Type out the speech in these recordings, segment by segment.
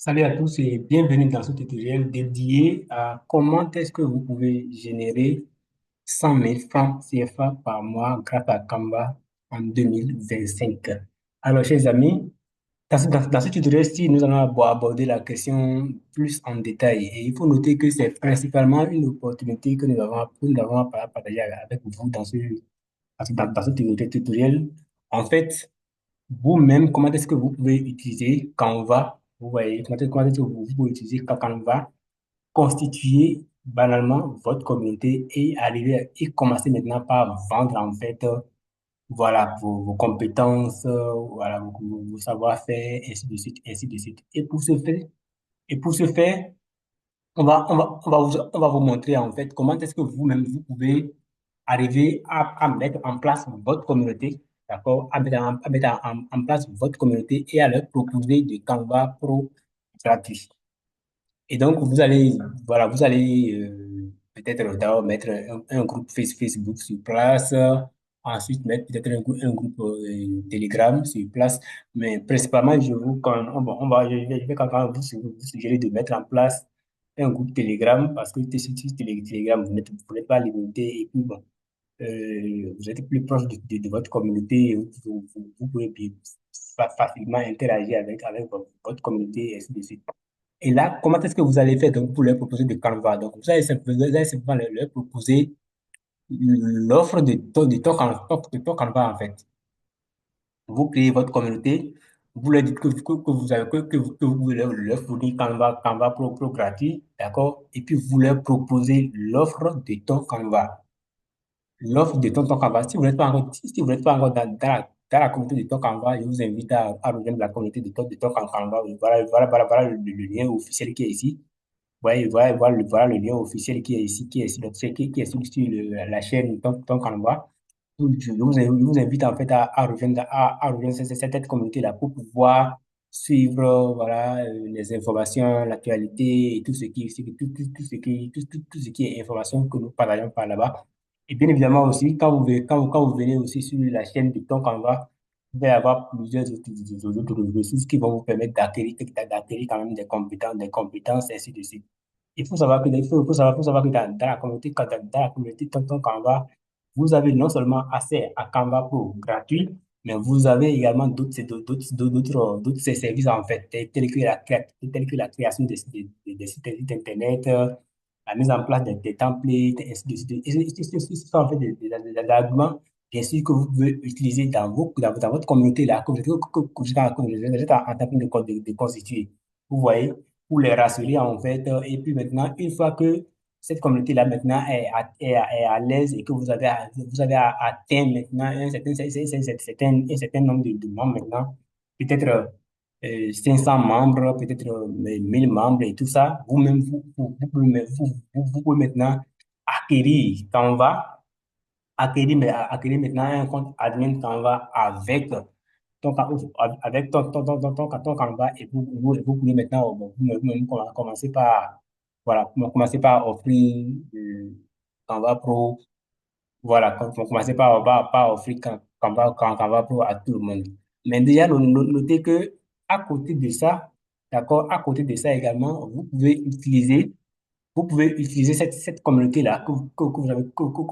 Salut à tous et bienvenue dans ce tutoriel dédié à comment est-ce que vous pouvez générer 100 000 francs CFA par mois grâce à Canva en 2025. Alors, chers amis, dans ce tutoriel-ci, nous allons aborder la question plus en détail. Et il faut noter que c'est principalement une opportunité que nous avons à partager avec vous dans ce tutoriel. En fait, vous-même, comment est-ce que vous pouvez utiliser Canva? Vous voyez, comment est-ce que vous pouvez utiliser Canva, constituer banalement votre communauté et arriver et commencer maintenant par vendre en fait, voilà, vos compétences, voilà, vos savoir-faire, ainsi de suite, ainsi de suite. Et pour ce faire, on va vous montrer en fait comment est-ce que vous-même vous pouvez arriver à mettre en place votre communauté, d'accord, à mettre en place votre communauté et à leur proposer du Canva Pro gratuit. Et donc, voilà, vous allez peut-être d'abord mettre un groupe Facebook sur place, ensuite mettre peut-être un groupe Telegram sur place, mais principalement, je vais quand même vous suggérer de mettre en place un groupe Telegram parce que sur Telegram, vous n'êtes pas limité et puis bon, vous êtes plus proche de votre communauté, et vous pouvez facilement interagir avec votre communauté et ainsi de suite. Et là, comment est-ce que vous allez faire donc, pour leur proposer de Canva? Donc, vous allez simplement leur proposer l'offre de ton Canva, en fait. Vous créez votre communauté, vous leur dites que vous avez, que vous voulez leur fournir Canva Pro gratuit, d'accord? Et puis, vous leur proposez l'offre de ton Canva. L'offre de ton Canva. Si vous n'êtes pas encore dans la communauté de ton Canva, je vous invite à rejoindre la communauté de ton Canva. Voilà le lien officiel qui est ici. Ouais, voilà le lien officiel qui est ici, qui est sur la chaîne Ton Canva. Je vous invite en fait à rejoindre cette communauté-là pour pouvoir suivre voilà, les informations, l'actualité et tout ce qui est information que nous partageons par là-bas. Et bien évidemment aussi, quand vous venez aussi sur la chaîne de Ton Canva, vous allez avoir plusieurs autres ressources qui vont vous permettre d'acquérir quand même des compétences, ainsi de suite. Il faut savoir que dans la communauté Tonton Canva, vous avez non seulement accès à Canva Pro gratuit, mais vous avez également d'autres services en fait, tels que la création des sites internet, la mise en place des templates, ainsi de suite. Et ce sont en fait des arguments, bien sûr, que vous pouvez utiliser dans votre communauté, là, que vous êtes en train de constituer. Vous voyez, pour les rassurer en fait. Et puis maintenant, une fois que cette communauté-là maintenant est à l'aise et que vous avez atteint maintenant un certain nombre de membres maintenant, peut-être 500 membres, peut-être 1000 membres et tout ça, vous-même, vous pouvez maintenant acquérir Canva, acquérir maintenant un compte admin Canva avec ton Canva et vous pouvez maintenant vous-même commencer par, voilà, commencer par offrir Canva Pro, voilà, commencer par offrir Canva Pro à tout le monde. Mais déjà, notez que à côté de ça, d'accord, à côté de ça également, vous pouvez utiliser cette communauté-là que vous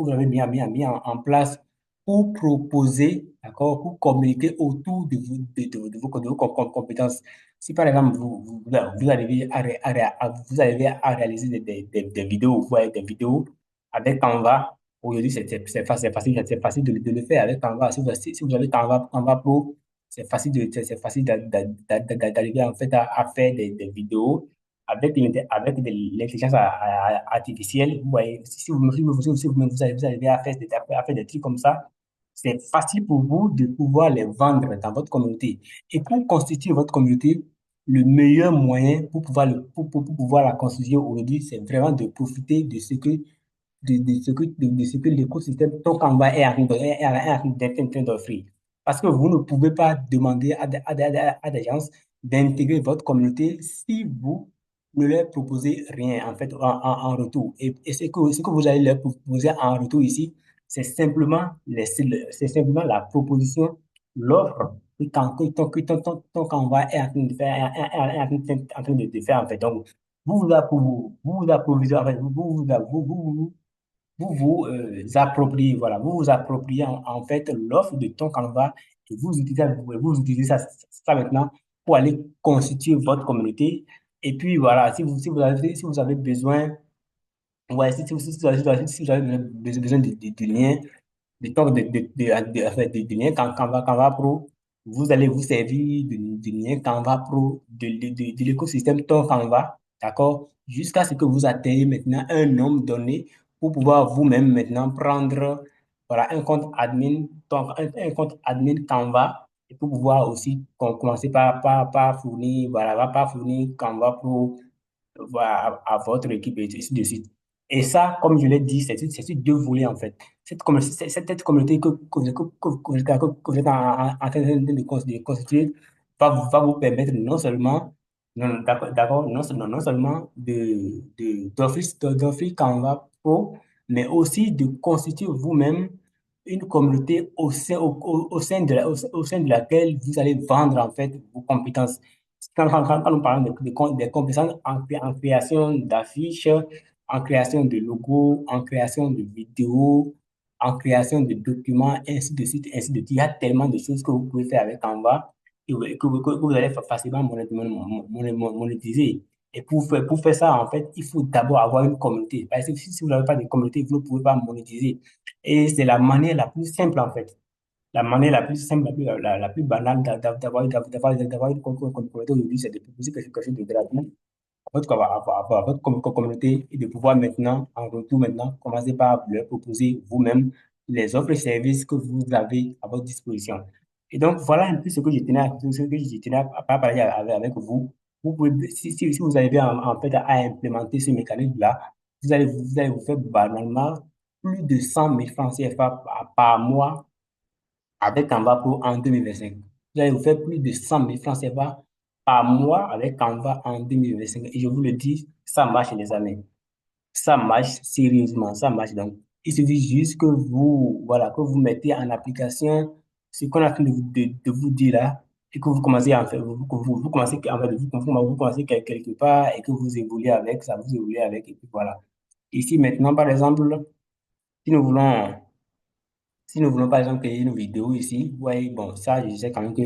avez mis en place pour proposer, d'accord, pour communiquer autour de vos compétences. Si par exemple, vous arrivez à réaliser des vidéos, vous voyez des vidéos avec Canva, aujourd'hui, c'est facile de le faire avec Canva. Si vous avez Canva Pro, c'est facile d'arriver en fait à faire des vidéos avec de l'intelligence artificielle. Vous voyez, si vous arrivez à faire des trucs comme ça, c'est facile pour vous de pouvoir les vendre dans votre communauté. Et pour constituer votre communauté, le meilleur moyen pour pouvoir la constituer aujourd'hui, c'est vraiment de profiter de ce que l'écosystème ton Canva est en train d'offrir. Parce que vous ne pouvez pas demander à des gens d'intégrer votre communauté si vous ne leur proposez rien en fait en retour. Et ce que vous allez leur proposer en retour ici, c'est simplement la proposition, l'offre. que ton Canva est en train de faire, en train de faire, en fait. Donc, vous approviez, en fait, vous appropriez, voilà, vous vous appropriez en fait l'offre de ton Canva et vous utilisez ça maintenant pour aller constituer votre communauté. Et puis voilà, si vous avez besoin, ouais, si vous avez besoin de liens, en fait, de liens Canva Pro, vous allez vous servir de liens Canva Pro de l'écosystème ton Canva, d'accord, jusqu'à ce que vous atteigniez maintenant un nombre donné pour pouvoir vous-même maintenant prendre voilà, un compte admin, donc un compte admin Canva, et pour pouvoir aussi commencer par fournir, voilà, par fournir Canva Pro voilà, à votre équipe et ainsi de suite. Et ça, comme je l'ai dit, c'est sur deux volets en fait. Cette communauté que vous êtes en train de constituer va vous permettre non seulement, d'accord, non seulement d'offrir Canva Pro, mais aussi de constituer vous-même une communauté au sein de laquelle vous allez vendre en fait vos compétences. Quand nous parlons des compétences en création d'affiches, en création de logos, en création de vidéos, en création de documents, ainsi de suite, ainsi de suite. Il y a tellement de choses que vous pouvez faire avec Canva et que vous allez facilement monétiser. Et pour faire ça, en fait, il faut d'abord avoir une communauté. Parce que si vous n'avez pas de communauté, vous ne pouvez pas monétiser. Et c'est la manière la plus simple, en fait, la manière la plus simple, la plus banale d'avoir une communauté aujourd'hui, c'est de proposer quelque chose de gratuit à votre communauté et de pouvoir maintenant, en retour maintenant, commencer par leur proposer vous-même les offres et services que vous avez à votre disposition. Et donc, voilà un peu ce que je tenais à partager avec vous. Vous pouvez, si vous arrivez en fait à implémenter ce mécanisme-là, vous allez vous faire banalement plus de 100 000 francs CFA par mois avec Canva Pro en 2025. Vous allez vous faire plus de 100 000 francs CFA par mois avec Canva en 2025. Et je vous le dis, ça marche, les amis. Ça marche sérieusement, ça marche. Donc, il suffit juste que vous, voilà, que vous mettez en application ce qu'on a train de vous dire là et que vous commencez à en faire, vous commencez, en fait, vous commencez quelque part et que vous évoluez avec, ça vous évoluez avec, et puis voilà. Ici, maintenant, par exemple, si nous voulons si nous voulons par exemple créer une vidéo ici, ouais, bon, ça, je sais quand même que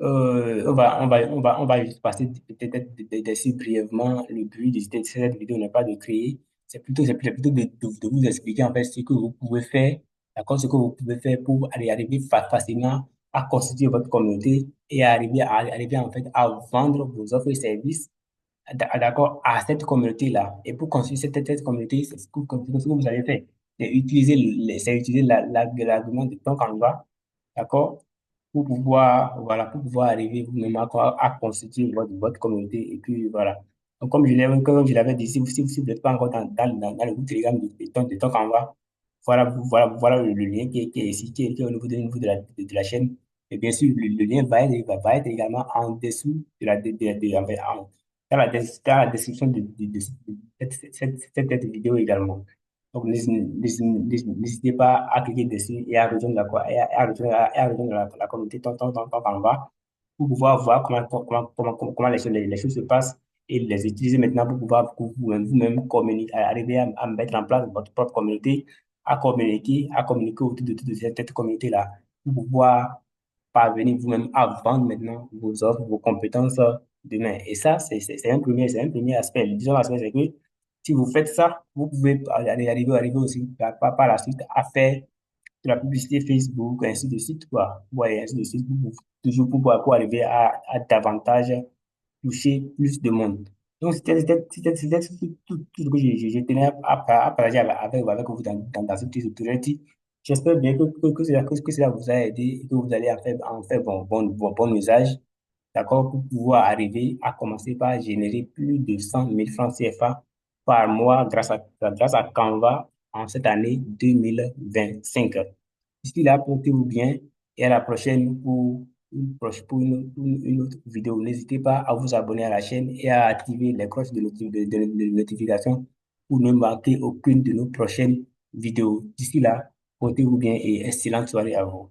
on va juste passer peut-être dessus brièvement. Le but de cette vidéo n'est pas de créer, c'est plutôt de vous expliquer en fait ce que vous pouvez faire, d'accord, ce que vous pouvez faire pour arriver facilement à constituer votre communauté et arriver en fait à vendre vos offres et services d'accord, à cette communauté-là. Et pour construire cette communauté, c'est ce que vous allez faire. C'est utiliser l'argument de ton Canva, d'accord, pour pouvoir, voilà, pour pouvoir arriver vous-même à constituer votre communauté. Et puis, voilà. Donc, comme je l'avais dit, si vous n'êtes pas encore dans le groupe Telegram de ton Canva, voilà le lien qui est ici, qui est au niveau de la chaîne. Et bien sûr, le lien va être également en dessous dans la description de cette vidéo également. Donc, n'hésitez pas à cliquer dessus et à rejoindre à rejoindre la communauté Tonton Canva pour pouvoir voir comment les choses se passent et les utiliser maintenant pour pouvoir vous-même communiquer, arriver à mettre en place votre propre communauté, à communiquer autour de cette communauté-là pour pouvoir parvenir vous-même à vendre maintenant vos offres, vos compétences demain. Et ça, c'est un premier aspect. Le deuxième aspect, c'est que si vous faites ça, vous pouvez arriver aussi par la suite à faire de la publicité Facebook, ainsi de suite, quoi. Ouais, ainsi de suite, toujours pour arriver à davantage toucher plus de monde. Donc, c'était tout ce que je tenais à partager avec vous dans ce petit tutoriel. J'espère bien que cela vous a aidé et que vous allez en faire bon usage, d'accord, pour pouvoir arriver à commencer par générer plus de 100 000 francs CFA par mois grâce à Canva en cette année 2025. D'ici là, portez-vous bien et à la prochaine pour une autre vidéo. N'hésitez pas à vous abonner à la chaîne et à activer les cloches de notification pour ne manquer aucune de nos prochaines vidéos. D'ici là, portez-vous bien et excellente soirée à vous.